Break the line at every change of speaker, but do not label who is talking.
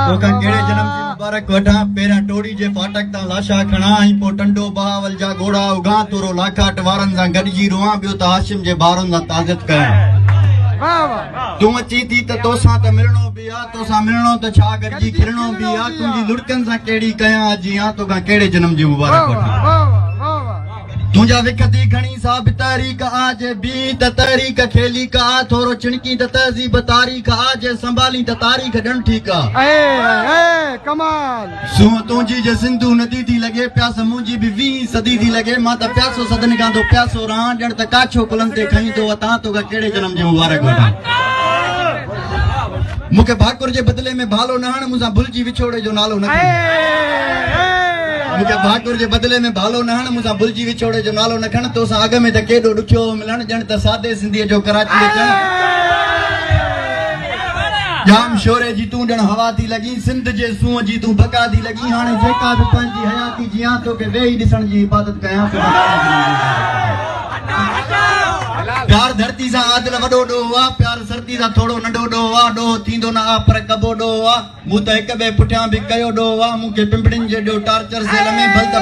तोखा केड़े जन्म जी मुबारक वठा पेरा टोड़ी जे फाटक ता लाशा खणा ही पो टंडो बहावल जा घोड़ा उगा तोरो लाखाट वारन सा गडजी रोआ बियो ता हाशिम जे बारन दा ताजत कया तू अची थी त तोसा त मिलणो भी आ तोसा मिलणो त छा गडजी खिलणो भी आ तुंजी लुड़कन सा केड़ी कया जी आ तोखा केड़े जन्म जी मुबारक वठा तुझा विकती घणी साब तारीख आज बी त तारीख खेली का थोरो चिणकी त तहजीब तारीख आज संभाली त तारीख डन ठीक आ
ए कमाल
सो तुझी जे सिंधु नदी थी लगे प्यास मुंजी भी 20 सदी थी लगे मां त प्यासो सदन गांदो प्यासो रहा जण त काछो कुलन ते खई तो ता तो केड़े जन्म जे मुबारक वठा मुके भाकुर जे बदले में भालो नहण मुसा भुलजी विछोड़े जो नालो न मुके भाकुर जे बदले में भालो नहण मुसा भुलजी विछोड़े जो नालो न खण तो सा अग में त केडो दुखियो मिलन जण त सादे सिंधी जो कराची अचण जाम शोरे जी तू जण हवा थी लगी सिंध जे सूअ जी तू भका थी लगी हाने जेका भी पंजी हयाती जिया तो के वेही दिसण जी इबादत कया प्यार धरती सा आदिल वडो डो वा प्यार सरती सा थोड़ो नंडो डो वा डो थींदो ना आ पर कबो डो वा मु त एक बे पुठियां भी कयो डो वा मुके पिंपड़िन जे डो टार्चर से लमे भल त